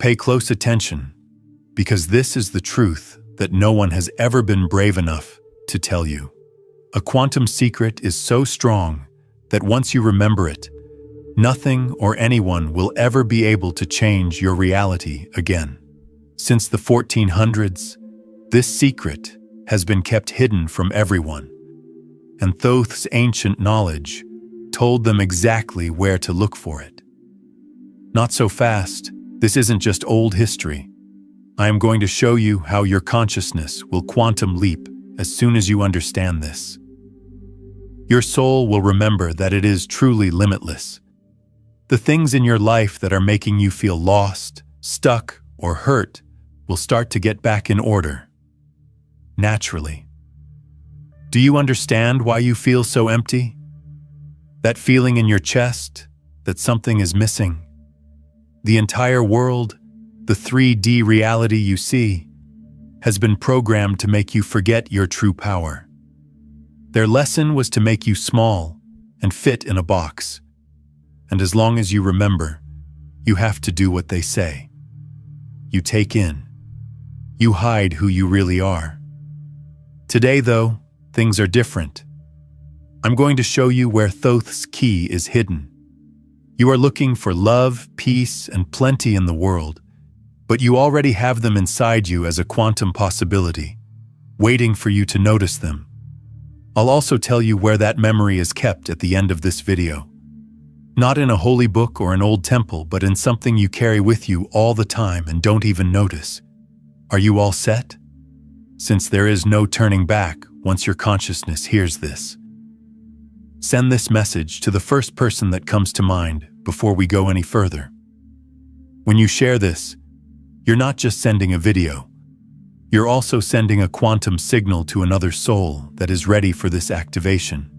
Pay close attention, because this is the truth that no one has ever been brave enough to tell you. A quantum secret is so strong that once you remember it, nothing or anyone will ever be able to change your reality again. Since the 1400s, this secret has been kept hidden from everyone, and Thoth's ancient knowledge told them exactly where to look for it. Not so fast. This isn't just old history. I am going to show you how your consciousness will quantum leap as soon as you understand this. Your soul will remember that it is truly limitless. The things in your life that are making you feel lost, stuck, or hurt will start to get back in order, naturally. Do you understand why you feel so empty? That feeling in your chest that something is missing? The entire world, the 3D reality you see, has been programmed to make you forget your true power. Their lesson was to make you small and fit in a box. And as long as you remember, you have to do what they say. You take in. You hide who you really are. Today, though, things are different. I'm going to show you where Thoth's key is hidden. You are looking for love, peace, and plenty in the world, but you already have them inside you as a quantum possibility, waiting for you to notice them. I'll also tell you where that memory is kept at the end of this video. Not in a holy book or an old temple, but in something you carry with you all the time and don't even notice. Are you all set? Since there is no turning back once your consciousness hears this. Send this message to the first person that comes to mind before we go any further. When you share this, you're not just sending a video. You're also sending a quantum signal to another soul that is ready for this activation.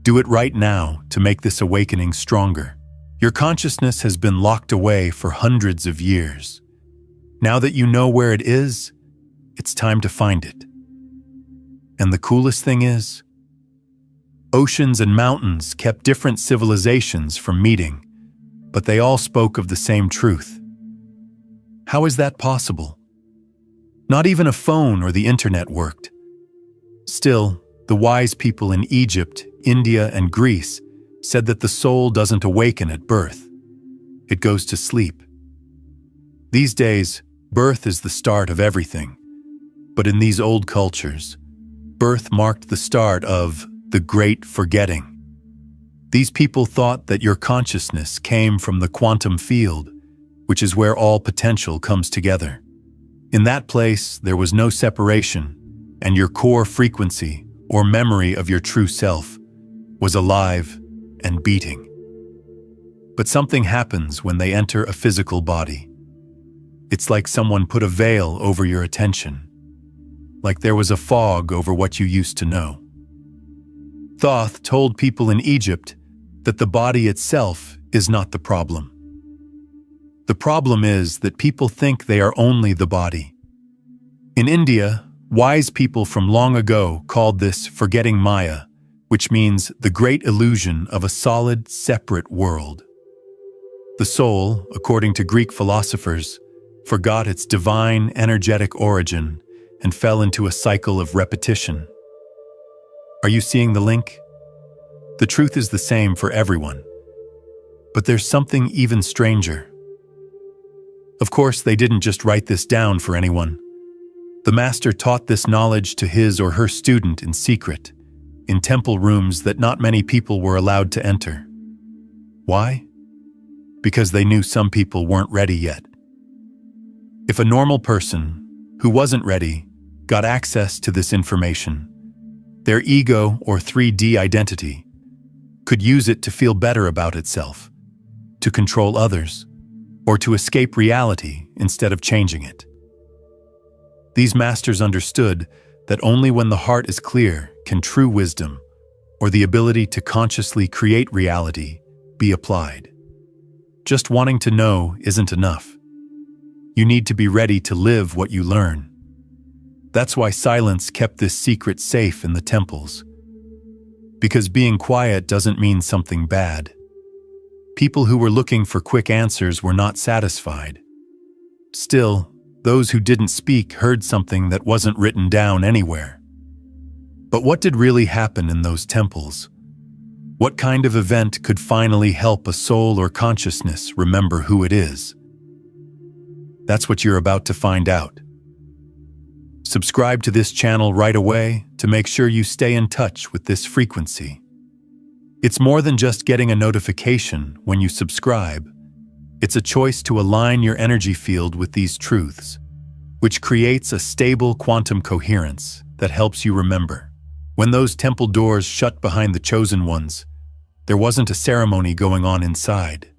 Do it right now to make this awakening stronger. Your consciousness has been locked away for hundreds of years. Now that you know where it is, it's time to find it. And the coolest thing is, oceans and mountains kept different civilizations from meeting, but they all spoke of the same truth. How is that possible? Not even a phone or the internet worked. Still, the wise people in Egypt, India, and Greece said that the soul doesn't awaken at birth. It goes to sleep. These days, birth is the start of everything. But in these old cultures, birth marked the start of the great forgetting. These people thought that your consciousness came from the quantum field, which is where all potential comes together. In that place, there was no separation, and your core frequency, or memory of your true self, was alive and beating. But something happens when they enter a physical body. It's like someone put a veil over your attention, like there was a fog over what you used to know. Thoth told people in Egypt that the body itself is not the problem. The problem is that people think they are only the body. In India, wise people from long ago called this forgetting Maya, which means the great illusion of a solid, separate world. The soul, according to Greek philosophers, forgot its divine, energetic origin and fell into a cycle of repetition. Are you seeing the link? The truth is the same for everyone. But there's something even stranger. Of course, they didn't just write this down for anyone. The master taught this knowledge to his or her student in secret, in temple rooms that not many people were allowed to enter. Why? Because they knew some people weren't ready yet. If a normal person, who wasn't ready, got access to this information, their ego or 3D identity could use it to feel better about itself, to control others, or to escape reality instead of changing it. These masters understood that only when the heart is clear can true wisdom, or the ability to consciously create reality, be applied. Just wanting to know isn't enough. You need to be ready to live what you learn. That's why silence kept this secret safe in the temples. Because being quiet doesn't mean something bad. People who were looking for quick answers were not satisfied. Still, those who didn't speak heard something that wasn't written down anywhere. But what did really happen in those temples? What kind of event could finally help a soul or consciousness remember who it is? That's what you're about to find out. Subscribe to this channel right away to make sure you stay in touch with this frequency. It's more than just getting a notification when you subscribe. It's a choice to align your energy field with these truths, which creates a stable quantum coherence that helps you remember. When those temple doors shut behind the chosen ones, there wasn't a ceremony going on inside.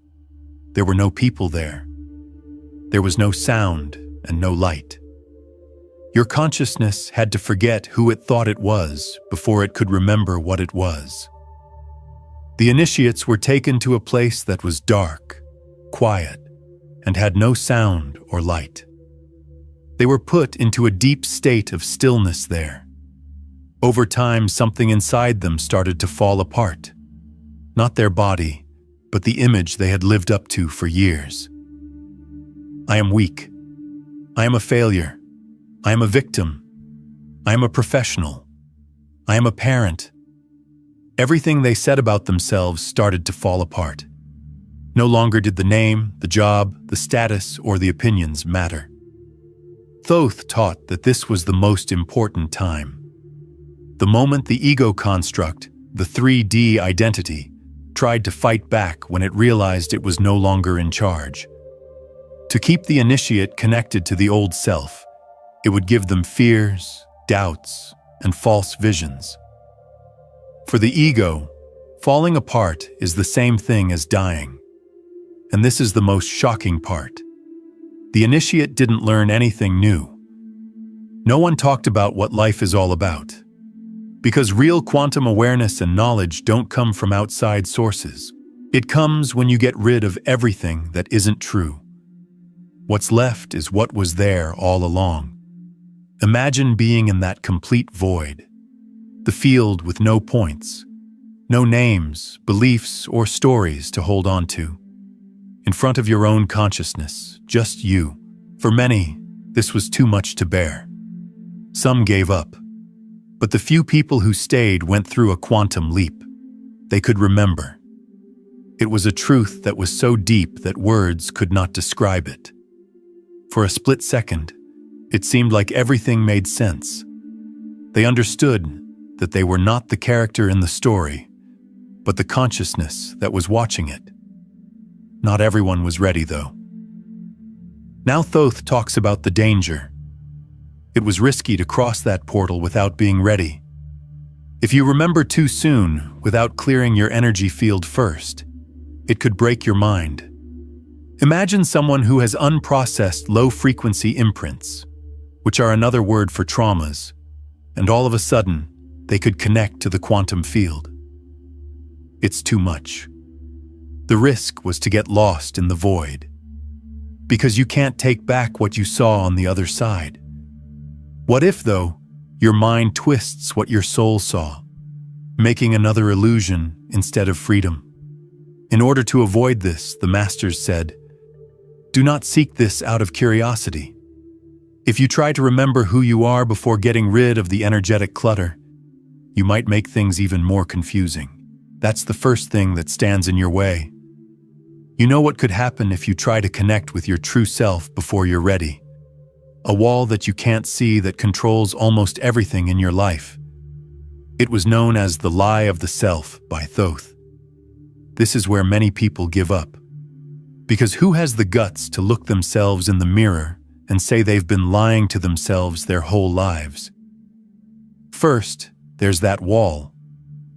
There were no people there. There was no sound and no light. Your consciousness had to forget who it thought it was before it could remember what it was. The initiates were taken to a place that was dark, quiet, and had no sound or light. They were put into a deep state of stillness there. Over time, something inside them started to fall apart. Not their body, but the image they had lived up to for years. I am weak. I am a failure. I am a victim. I am a professional. I am a parent. Everything they said about themselves started to fall apart. No longer did the name, the job, the status, or the opinions matter. Thoth taught that this was the most important time. The moment the ego construct, the 3D identity, tried to fight back when it realized it was no longer in charge. To keep the initiate connected to the old self, it would give them fears, doubts, and false visions. For the ego, falling apart is the same thing as dying. And this is the most shocking part. The initiate didn't learn anything new. No one talked about what life is all about. Because real quantum awareness and knowledge don't come from outside sources. It comes when you get rid of everything that isn't true. What's left is what was there all along. Imagine being in that complete void. The field with no points, no names, beliefs, or stories to hold on to. In front of your own consciousness, just you. For many, this was too much to bear. Some gave up. But the few people who stayed went through a quantum leap. They could remember. It was a truth that was so deep that words could not describe it. For a split second, it seemed like everything made sense. They understood that they were not the character in the story, but the consciousness that was watching it. Not everyone was ready, though. Now Thoth talks about the danger. It was risky to cross that portal without being ready. If you remember too soon, without clearing your energy field first, it could break your mind. Imagine someone who has unprocessed low-frequency imprints, which are another word for traumas, and all of a sudden, they could connect to the quantum field. It's too much. The risk was to get lost in the void, because you can't take back what you saw on the other side. What if, though, your mind twists what your soul saw, making another illusion instead of freedom? In order to avoid this, the masters said, do not seek this out of curiosity. If you try to remember who you are before getting rid of the energetic clutter, you might make things even more confusing. That's the first thing that stands in your way. You know what could happen if you try to connect with your true self before you're ready. A wall that you can't see that controls almost everything in your life. It was known as the lie of the self by Thoth. This is where many people give up. Because who has the guts to look themselves in the mirror and say they've been lying to themselves their whole lives? First, there's that wall.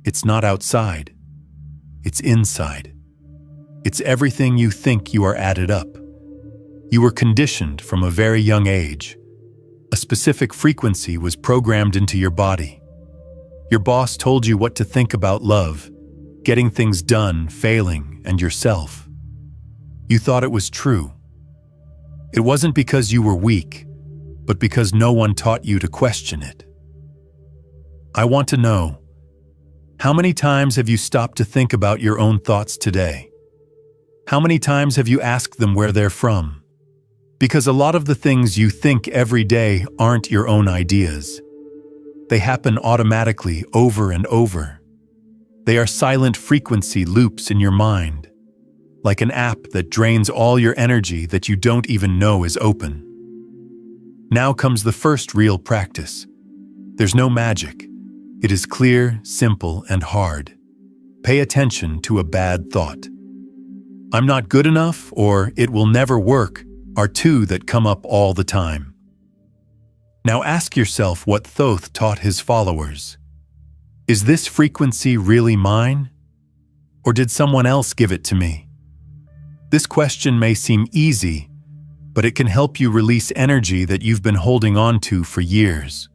It's not outside. It's inside. It's everything you think you are added up. You were conditioned from a very young age. A specific frequency was programmed into your body. Your boss told you what to think about love, getting things done, failing, and yourself. You thought it was true. It wasn't because you were weak, but because no one taught you to question it. I want to know, how many times have you stopped to think about your own thoughts today? How many times have you asked them where they're from? Because a lot of the things you think every day aren't your own ideas. They happen automatically over and over. They are silent frequency loops in your mind, like an app that drains all your energy that you don't even know is open. Now comes the first real practice. There's no magic. It is clear, simple, and hard. Pay attention to a bad thought. I'm not good enough, or it will never work, are two that come up all the time. Now ask yourself what Thoth taught his followers. Is this frequency really mine? Or did someone else give it to me? This question may seem easy, but it can help you release energy that you've been holding on to for years.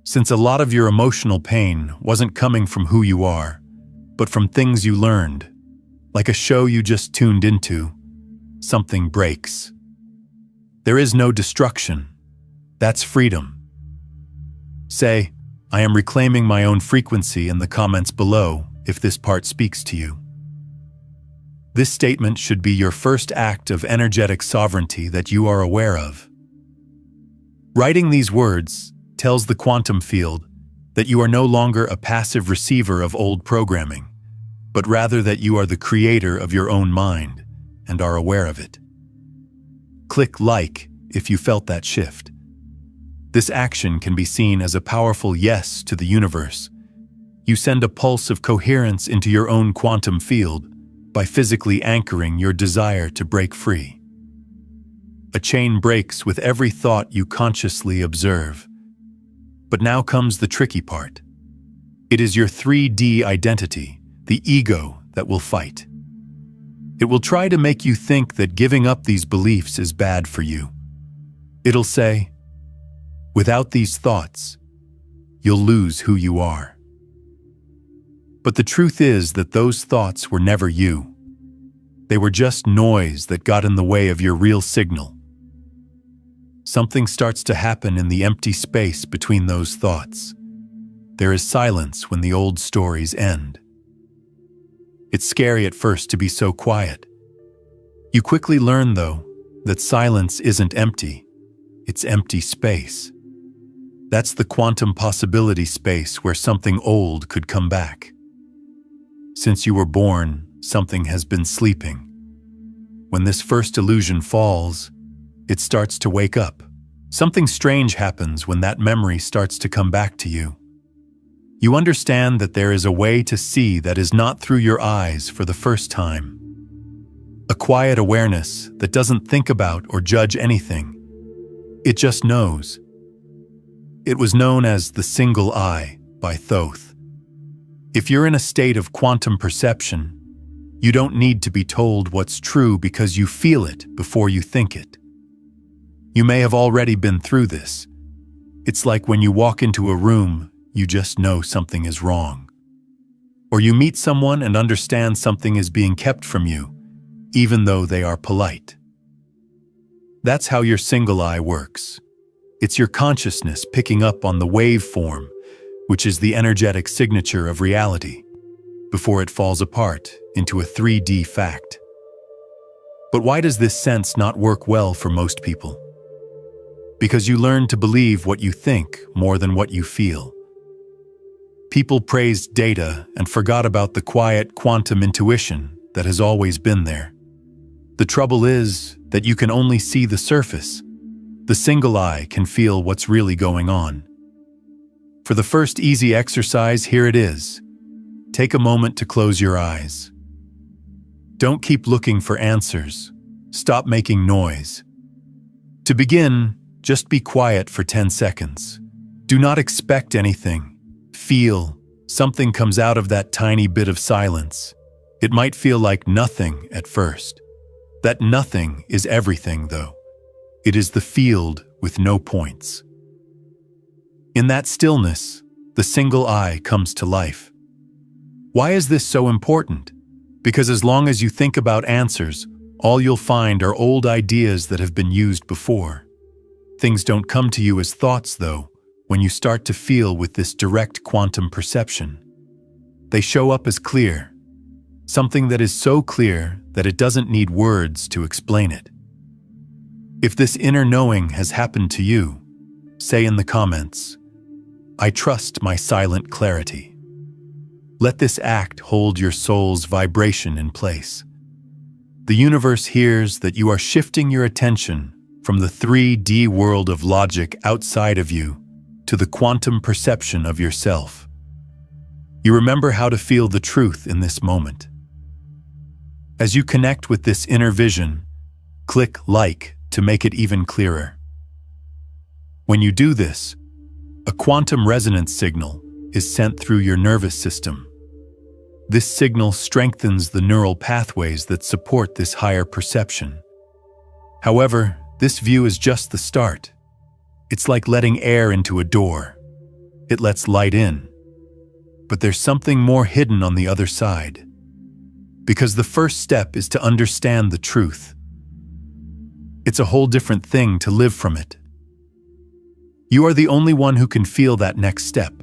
Since a lot of your emotional pain wasn't coming from who you are, but from things you learned, like a show you just tuned into, something breaks. There is no destruction. That's freedom. Say, I am reclaiming my own frequency in the comments below if this part speaks to you. This statement should be your first act of energetic sovereignty that you are aware of. Writing these words tells the quantum field that you are no longer a passive receiver of old programming, but rather that you are the creator of your own mind and are aware of it. Click like if you felt that shift. This action can be seen as a powerful yes to the universe. You send a pulse of coherence into your own quantum field by physically anchoring your desire to break free. A chain breaks with every thought you consciously observe. But now comes the tricky part. It is your 3D identity, the ego, that will fight. It will try to make you think that giving up these beliefs is bad for you. It'll say, without these thoughts, you'll lose who you are. But the truth is that those thoughts were never you. They were just noise that got in the way of your real signal. Something starts to happen in the empty space between those thoughts. There is silence when the old stories end. It's scary at first to be so quiet. You quickly learn, though, that silence isn't empty. It's empty space. That's the quantum possibility space where something old could come back. Since you were born, something has been sleeping. When this first illusion falls, it starts to wake up. Something strange happens when that memory starts to come back to you. You understand that there is a way to see that is not through your eyes for the first time. A quiet awareness that doesn't think about or judge anything. It just knows. It was known as the single eye by Thoth. If you're in a state of quantum perception, you don't need to be told what's true because you feel it before you think it. You may have already been through this. It's like when you walk into a room, you just know something is wrong. Or you meet someone and understand something is being kept from you, even though they are polite. That's how your single eye works. It's your consciousness picking up on the waveform, which is the energetic signature of reality, before it falls apart into a 3D fact. But why does this sense not work well for most people? Because you learn to believe what you think more than what you feel. People praised data and forgot about the quiet quantum intuition that has always been there. The trouble is that you can only see the surface. The single eye can feel what's really going on. For the first easy exercise, here it is. Take a moment to close your eyes. Don't keep looking for answers. Stop making noise. To begin, just be quiet for 10 seconds. Do not expect anything. Feel. Something comes out of that tiny bit of silence. It might feel like nothing at first. That nothing is everything, though. It is the field with no points. In that stillness, the single eye comes to life. Why is this so important? Because as long as you think about answers, all you'll find are old ideas that have been used before. Things don't come to you as thoughts, though, when you start to feel with this direct quantum perception. They show up as clear. Something that is so clear that it doesn't need words to explain it. If this inner knowing has happened to you, say in the comments, "I trust my silent clarity." Let this act hold your soul's vibration in place. The universe hears that you are shifting your attention from the 3D world of logic outside of you to the quantum perception of yourself. You remember how to feel the truth in this moment. As you connect with this inner vision, click like to make it even clearer. When you do this, a quantum resonance signal is sent through your nervous system. This signal strengthens the neural pathways that support this higher perception. However, this view is just the start. It's like letting air into a door. It lets light in. But there's something more hidden on the other side. Because the first step is to understand the truth. It's a whole different thing to live from it. You are the only one who can feel that next step.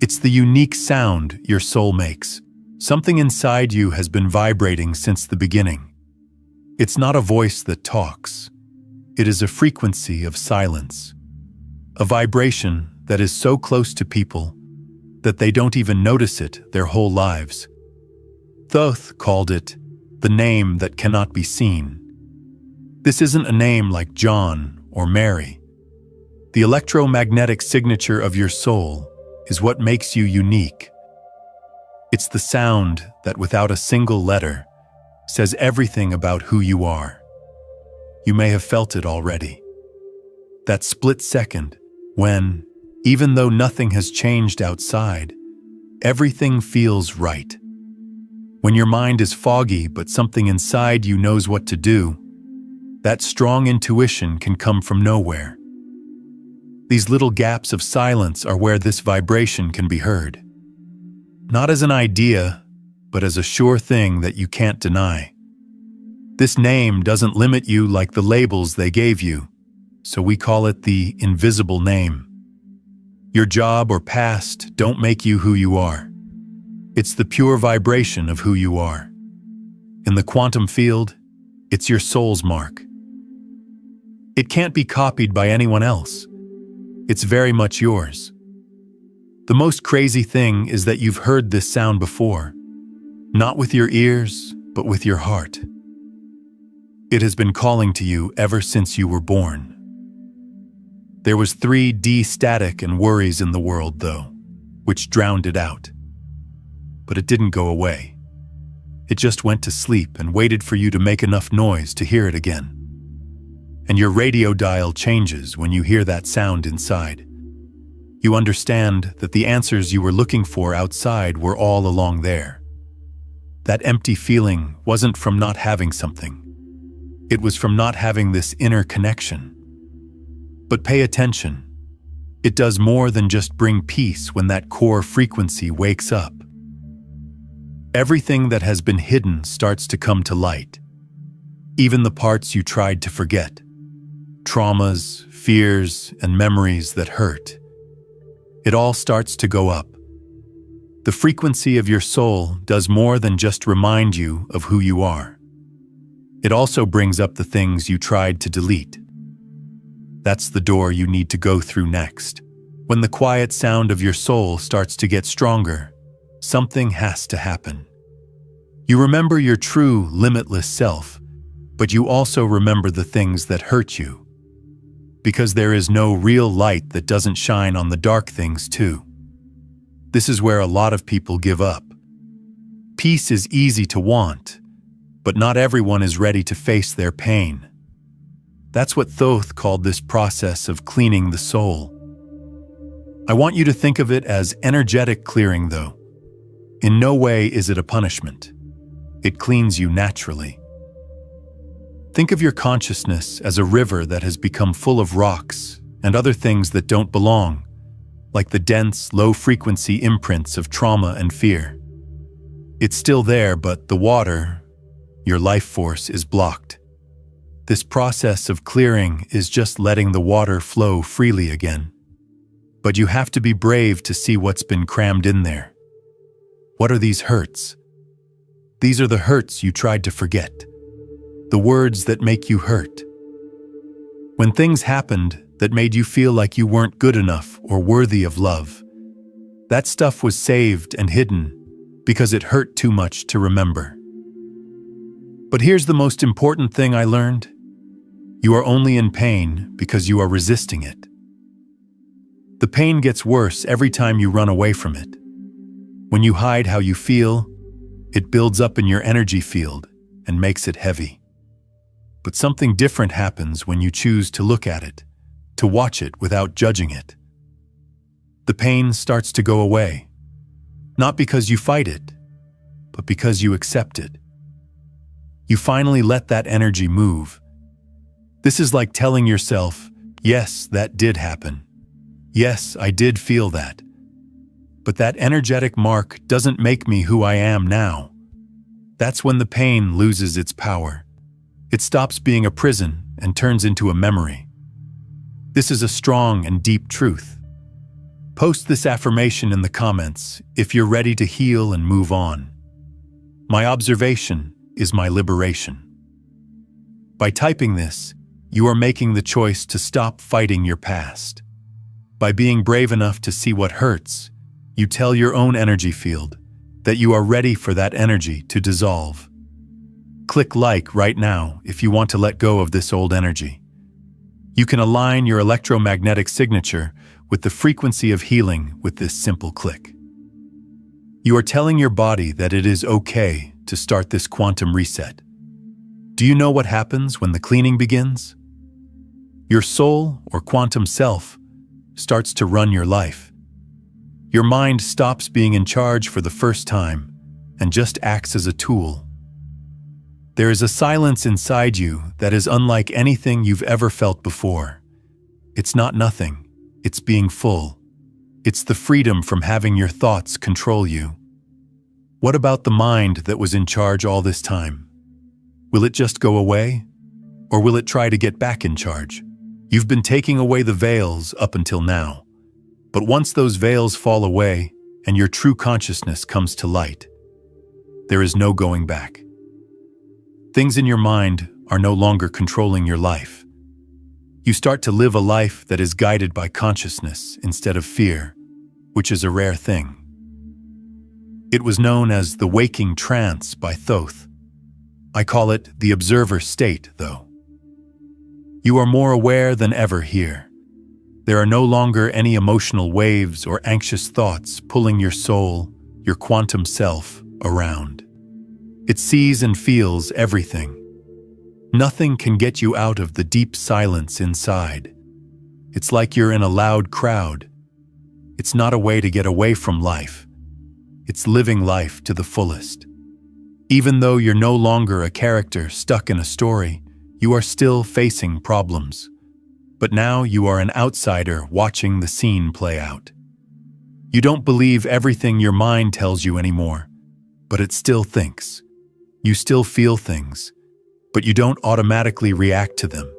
It's the unique sound your soul makes. Something inside you has been vibrating since the beginning. It's not a voice that talks. It is a frequency of silence. A vibration that is so close to people that they don't even notice it their whole lives. Thoth called it the name that cannot be seen. This isn't a name like John or Mary. The electromagnetic signature of your soul is what makes you unique. It's the sound that, without a single letter, says everything about who you are. You may have felt it already. That split second when, even though nothing has changed outside, everything feels right. When your mind is foggy but something inside you knows what to do, that strong intuition can come from nowhere. These little gaps of silence are where this vibration can be heard. Not as an idea, but as a sure thing that you can't deny. This name doesn't limit you like the labels they gave you, so we call it the invisible name. Your job or past don't make you who you are. It's the pure vibration of who you are. In the quantum field, it's your soul's mark. It can't be copied by anyone else. It's very much yours. The most crazy thing is that you've heard this sound before, not with your ears, but with your heart. It has been calling to you ever since you were born. There was 3D static and worries in the world, though, which drowned it out. But it didn't go away. It just went to sleep and waited for you to make enough noise to hear it again. And your radio dial changes when you hear that sound inside. You understand that the answers you were looking for outside were all along there. That empty feeling wasn't from not having something. It was from not having this inner connection. But pay attention. It does more than just bring peace when that core frequency wakes up. Everything that has been hidden starts to come to light. Even the parts you tried to forget. Traumas, fears, and memories that hurt. It all starts to go up. The frequency of your soul does more than just remind you of who you are. It also brings up the things you tried to delete. That's the door you need to go through next. When the quiet sound of your soul starts to get stronger, something has to happen. You remember your true, limitless self, but you also remember the things that hurt you. Because there is no real light that doesn't shine on the dark things too. This is where a lot of people give up. Peace is easy to want, but not everyone is ready to face their pain. That's what Thoth called this process of cleaning the soul. I want you to think of it as energetic clearing, though. In no way is it a punishment. It cleans you naturally. Think of your consciousness as a river that has become full of rocks and other things that don't belong, like the dense, low-frequency imprints of trauma and fear. It's still there, but the water, your life force, is blocked. This process of clearing is just letting the water flow freely again. But you have to be brave to see what's been crammed in there. What are these hurts? These are the hurts you tried to forget. The words that make you hurt. When things happened that made you feel like you weren't good enough or worthy of love, that stuff was saved and hidden because it hurt too much to remember. But here's the most important thing I learned. You are only in pain because you are resisting it. The pain gets worse every time you run away from it. When you hide how you feel, it builds up in your energy field and makes it heavy. But something different happens when you choose to look at it, to watch it without judging it. The pain starts to go away, not because you fight it, but because you accept it. You finally let that energy move. This is like telling yourself, yes, that did happen. Yes, I did feel that. But that energetic mark doesn't make me who I am now. That's when the pain loses its power. It stops being a prison and turns into a memory. This is a strong and deep truth. Post this affirmation in the comments if you're ready to heal and move on. My observation is my liberation. By typing this, you are making the choice to stop fighting your past. By being brave enough to see what hurts, you tell your own energy field that you are ready for that energy to dissolve. Click like right now if you want to let go of this old energy. You can align your electromagnetic signature with the frequency of healing with this simple click. You are telling your body that it is okay to start this quantum reset. Do you know what happens when the cleaning begins? Your soul or quantum self starts to run your life. Your mind stops being in charge for the first time and just acts as a tool. There is a silence inside you that is unlike anything you've ever felt before. It's not nothing, it's being full. It's the freedom from having your thoughts control you. What about the mind that was in charge all this time? Will it just go away? Or will it try to get back in charge? You've been taking away the veils up until now. But once those veils fall away and your true consciousness comes to light, there is no going back. Things in your mind are no longer controlling your life. You start to live a life that is guided by consciousness instead of fear, which is a rare thing. It was known as the waking trance by Thoth. I call it the observer state, though. You are more aware than ever here. There are no longer any emotional waves or anxious thoughts pulling your soul, your quantum self, around. It sees and feels everything. Nothing can get you out of the deep silence inside. It's like you're in a loud crowd. It's not a way to get away from life. It's living life to the fullest. Even though you're no longer a character stuck in a story, you are still facing problems. But now you are an outsider watching the scene play out. You don't believe everything your mind tells you anymore, but it still thinks. You still feel things, but you don't automatically react to them.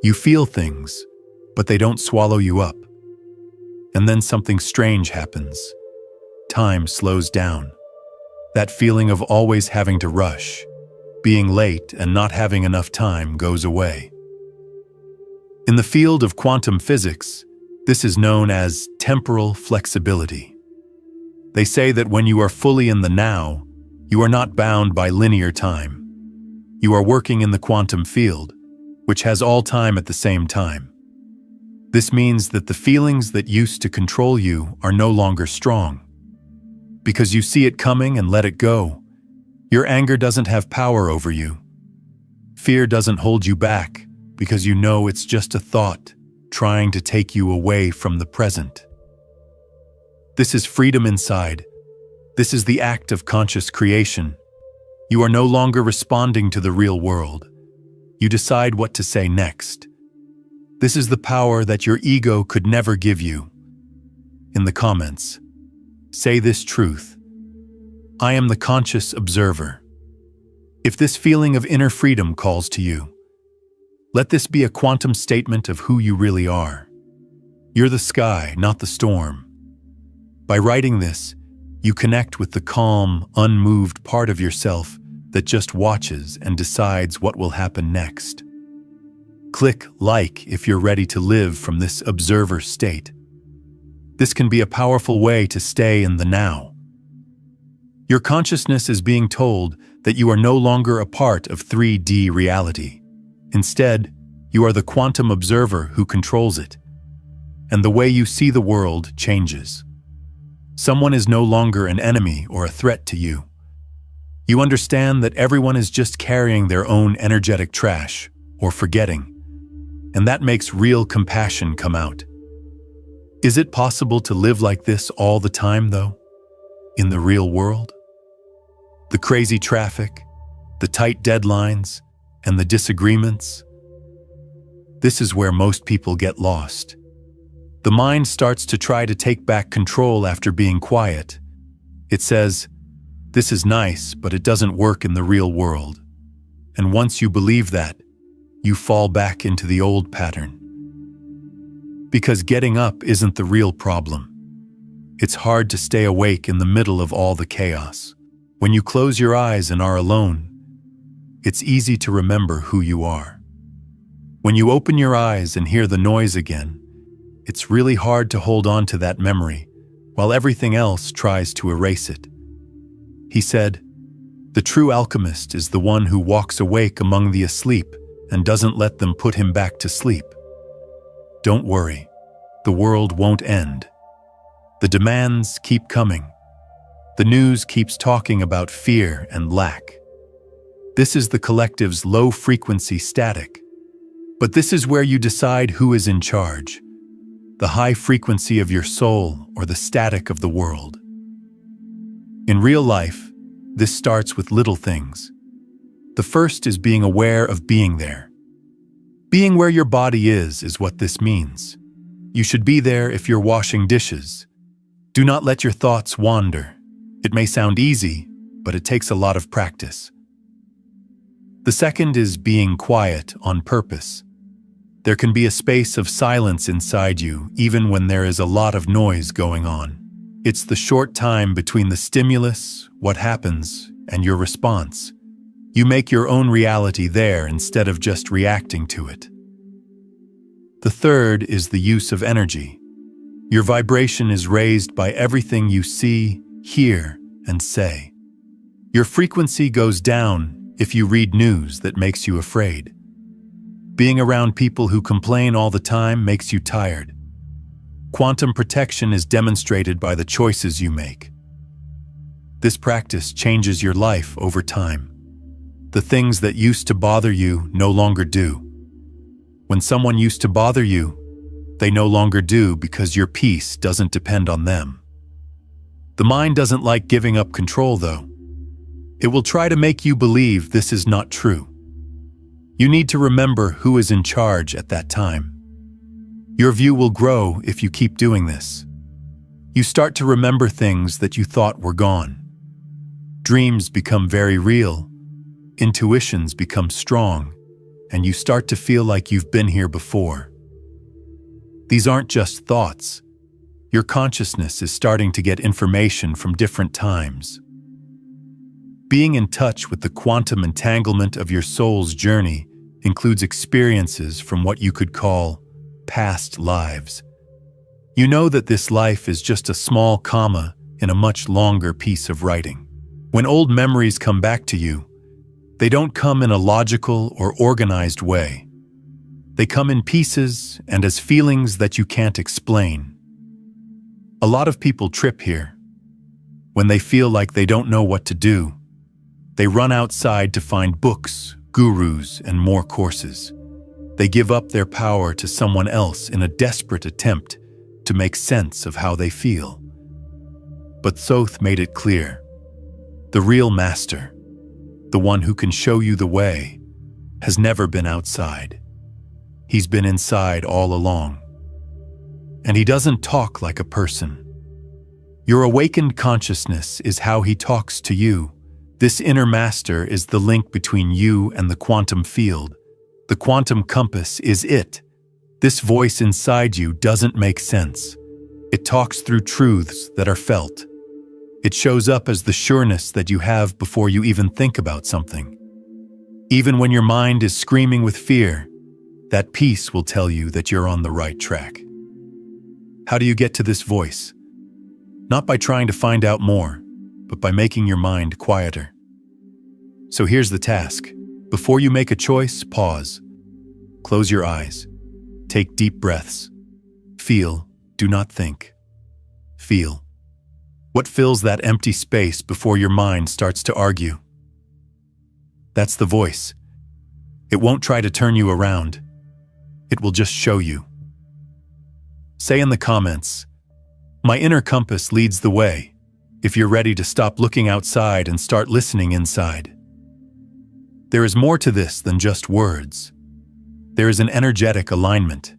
You feel things, but they don't swallow you up. And then something strange happens. Time slows down. That feeling of always having to rush, being late and not having enough time goes away. In the field of quantum physics, this is known as temporal flexibility. They say that when you are fully in the now, you are not bound by linear time. You are working in the quantum field, which has all time at the same time. This means that the feelings that used to control you are no longer strong. Because you see it coming and let it go, your anger doesn't have power over you. Fear doesn't hold you back because you know it's just a thought trying to take you away from the present. This is freedom inside. This is the act of conscious creation. You are no longer responding to the real world. You decide what to say next. This is the power that your ego could never give you. In the comments, say this truth: I am the conscious observer. If this feeling of inner freedom calls to you, let this be a quantum statement of who you really are. You're the sky, not the storm. By writing this, you connect with the calm, unmoved part of yourself that just watches and decides what will happen next. Click like if you're ready to live from this observer state. This can be a powerful way to stay in the now. Your consciousness is being told that you are no longer a part of 3D reality. Instead, you are the quantum observer who controls it. And the way you see the world changes. Someone is no longer an enemy or a threat to you. You understand that everyone is just carrying their own energetic trash or forgetting. And that makes real compassion come out. Is it possible to live like this all the time, though? In the real world? The crazy traffic, the tight deadlines, and the disagreements? This is where most people get lost. The mind starts to try to take back control after being quiet. It says, "This is nice, but it doesn't work in the real world." And once you believe that, you fall back into the old pattern. Because getting up isn't the real problem. It's hard to stay awake in the middle of all the chaos. When you close your eyes and are alone, it's easy to remember who you are. When you open your eyes and hear the noise again, it's really hard to hold on to that memory while everything else tries to erase it. He said, "The true alchemist is the one who walks awake among the asleep and doesn't let them put him back to sleep." Don't worry, the world won't end. The demands keep coming. The news keeps talking about fear and lack. This is the collective's low-frequency static. But this is where you decide who is in charge, the high frequency of your soul or the static of the world. In real life, this starts with little things. The first is being aware of being there. Being where your body is what this means. You should be there if you're washing dishes. Do not let your thoughts wander. It may sound easy, but it takes a lot of practice. The second is being quiet on purpose. There can be a space of silence inside you, even when there is a lot of noise going on. It's the short time between the stimulus, what happens, and your response. You make your own reality there instead of just reacting to it. The third is the use of energy. Your vibration is raised by everything you see, hear, and say. Your frequency goes down if you read news that makes you afraid. Being around people who complain all the time makes you tired. Quantum protection is demonstrated by the choices you make. This practice changes your life over time. The things that used to bother you no longer do. When someone used to bother you, they no longer do because your peace doesn't depend on them. The mind doesn't like giving up control, though. It will try to make you believe this is not true. You need to remember who is in charge at that time. Your view will grow if you keep doing this. You start to remember things that you thought were gone. Dreams become very real. Intuitions become strong, and you start to feel like you've been here before. These aren't just thoughts. Your consciousness is starting to get information from different times. Being in touch with the quantum entanglement of your soul's journey includes experiences from what you could call past lives. You know that this life is just a small comma in a much longer piece of writing. When old memories come back to you, they don't come in a logical or organized way. They come in pieces and as feelings that you can't explain. A lot of people trip here. When they feel like they don't know what to do, they run outside to find books, gurus, and more courses. They give up their power to someone else in a desperate attempt to make sense of how they feel. But Thoth made it clear. The real master, the one who can show you the way, has never been outside. He's been inside all along. And he doesn't talk like a person. Your awakened consciousness is how he talks to you. This inner master is the link between you and the quantum field. The quantum compass is it. This voice inside you doesn't make sense. It talks through truths that are felt. It shows up as the sureness that you have before you even think about something. Even when your mind is screaming with fear, That peace will tell you that you're on the right track. How do you get to this voice? Not by trying to find out more, but by making your mind quieter. So here's the task. Before you make a choice, pause. Close your eyes. Take deep breaths. Feel, do not think. Feel. What fills that empty space before your mind starts to argue? That's the voice. It won't try to turn you around. It will just show you. Say in the comments, "My inner compass leads the way," if you're ready to stop looking outside and start listening inside. There is more to this than just words. There is an energetic alignment.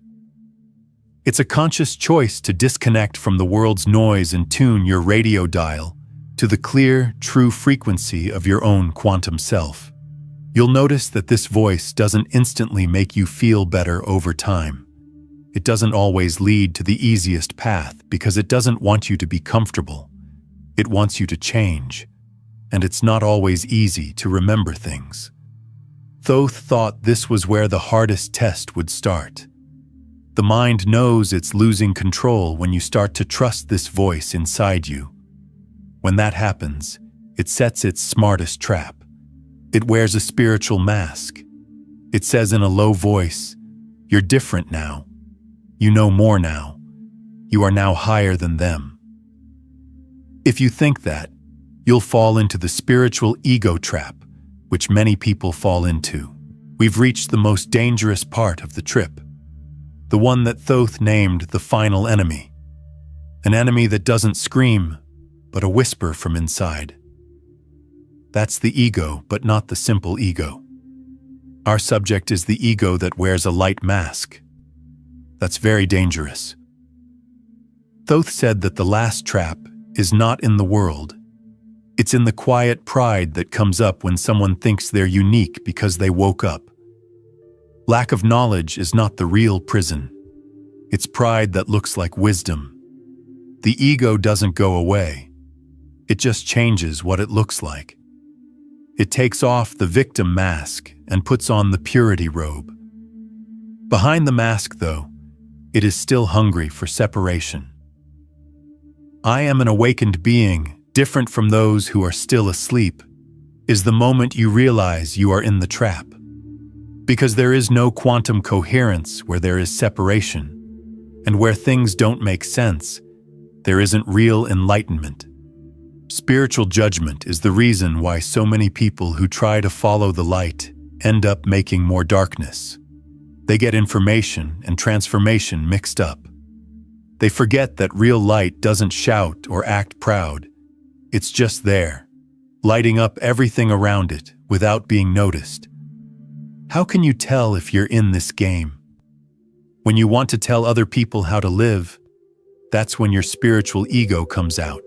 It's a conscious choice to disconnect from the world's noise and tune your radio dial to the clear, true frequency of your own quantum self. You'll notice that this voice doesn't instantly make you feel better over time. It doesn't always lead to the easiest path because it doesn't want you to be comfortable. It wants you to change, and it's not always easy to remember things. Thoth thought this was where the hardest test would start. The mind knows it's losing control when you start to trust this voice inside you. When that happens, it sets its smartest trap. It wears a spiritual mask. It says in a low voice, "You're different now. You know more now. You are now higher than them." If you think that, you'll fall into the spiritual ego trap, which many people fall into. We've reached the most dangerous part of the trip. The one that Thoth named the final enemy. An enemy that doesn't scream, but a whisper from inside. That's the ego, but not the simple ego. Our subject is the ego that wears a light mask. That's very dangerous. Thoth said that the last trap is not in the world. It's in the quiet pride that comes up when someone thinks they're unique because they woke up. Lack of knowledge is not the real prison. It's pride that looks like wisdom. The ego doesn't go away. It just changes what it looks like. It takes off the victim mask and puts on the purity robe. Behind the mask, though, it is still hungry for separation. "I am an awakened being, different from those who are still asleep," is the moment you realize you are in the trap. Because there is no quantum coherence where there is separation, and where things don't make sense, there isn't real enlightenment. Spiritual judgment is the reason why so many people who try to follow the light end up making more darkness. They get information and transformation mixed up. They forget that real light doesn't shout or act proud. It's just there, lighting up everything around it without being noticed. How can you tell if you're in this game? When you want to tell other people how to live, that's when your spiritual ego comes out.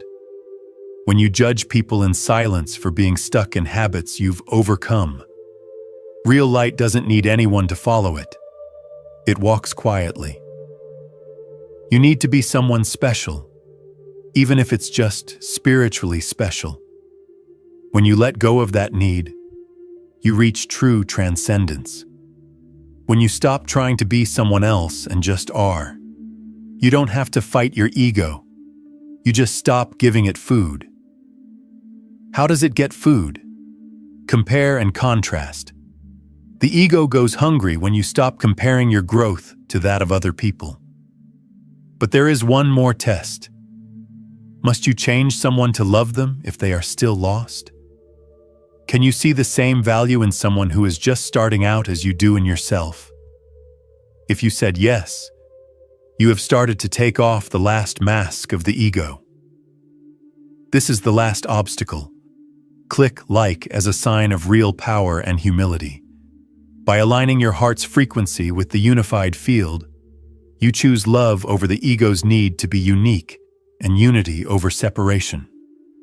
When you judge people in silence for being stuck in habits you've overcome. Real light doesn't need anyone to follow it. It walks quietly. You need to be someone special, even if it's just spiritually special. When you let go of that need, you reach true transcendence. When you stop trying to be someone else and just are, you don't have to fight your ego. You just stop giving it food. How does it get food? Compare and contrast. The ego goes hungry when you stop comparing your growth to that of other people. But there is one more test. Must you change someone to love them if they are still lost? Can you see the same value in someone who is just starting out as you do in yourself? If you said yes, you have started to take off the last mask of the ego. This is the last obstacle. Click like as a sign of real power and humility. By aligning your heart's frequency with the unified field, you choose love over the ego's need to be unique and unity over separation.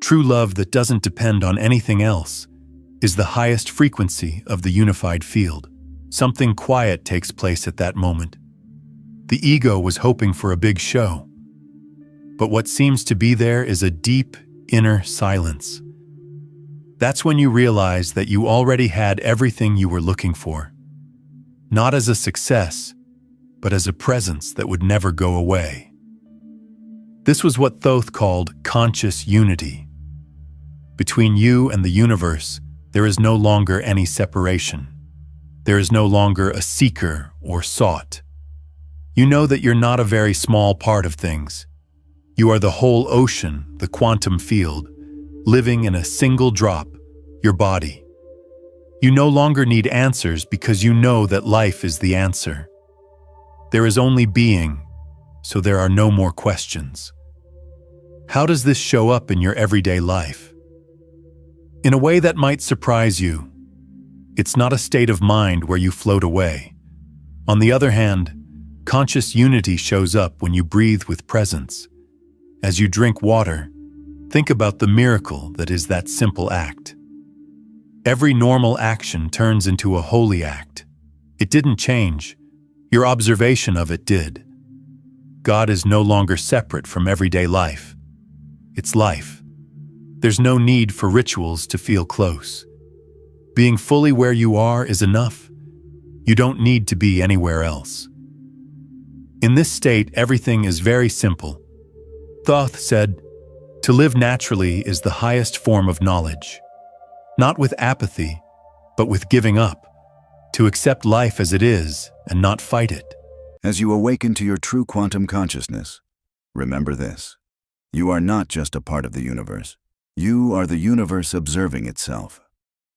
True love that doesn't depend on anything else is the highest frequency of the unified field. Something quiet takes place at that moment. The ego was hoping for a big show, but what seems to be there is a deep inner silence. That's when you realize that you already had everything you were looking for. not as a success, but as a presence that would never go away. This was what Thoth called conscious unity. Between you and the universe, there is no longer any separation. There is no longer a seeker or sought. You know that you're not a very small part of things. You are the whole ocean, the quantum field, living in a single drop, your body. You no longer need answers because you know that life is the answer. There is only being, so there are no more questions. How does this show up in your everyday life? In a way that might surprise you. It's not a state of mind where you float away. On the other hand, conscious unity shows up when you breathe with presence. As you drink water, think about the miracle that is that simple act. Every normal action turns into a holy act. It didn't change. Your observation of it did. God is no longer separate from everyday life. It's life. There's no need for rituals to feel close. Being fully where you are is enough. You don't need to be anywhere else. In this state, everything is very simple. Thoth said, "To live naturally is the highest form of knowledge. Not with apathy, but with giving up. To accept life as it is and not fight it." As you awaken to your true quantum consciousness, remember this. You are not just a part of the universe. You are the universe observing itself.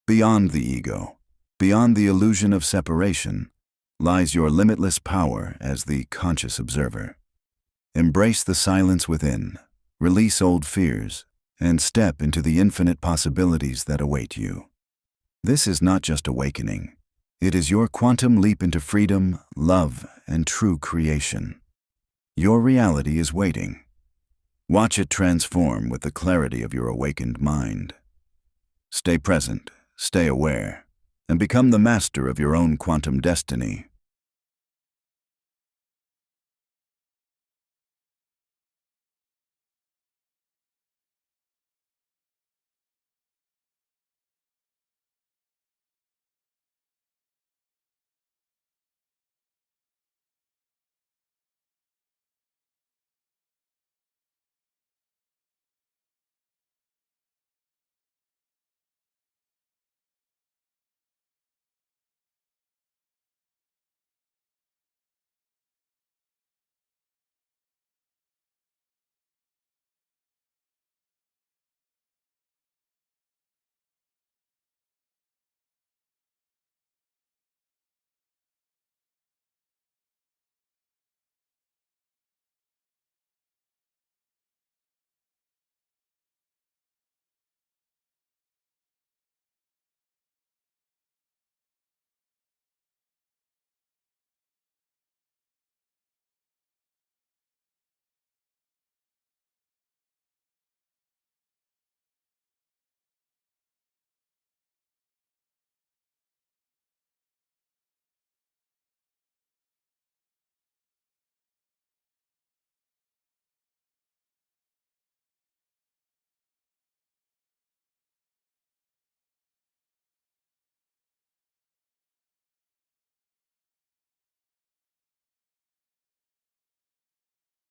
Beyond the ego, beyond the illusion of separation, lies your limitless power as the conscious observer. Embrace the silence within, release old fears, and step into the infinite possibilities that await you. This is not just awakening. It is your quantum leap into freedom, love, and true creation. Your reality is waiting. Watch it transform with the clarity of your awakened mind. Stay present, stay aware, and become the master of your own quantum destiny.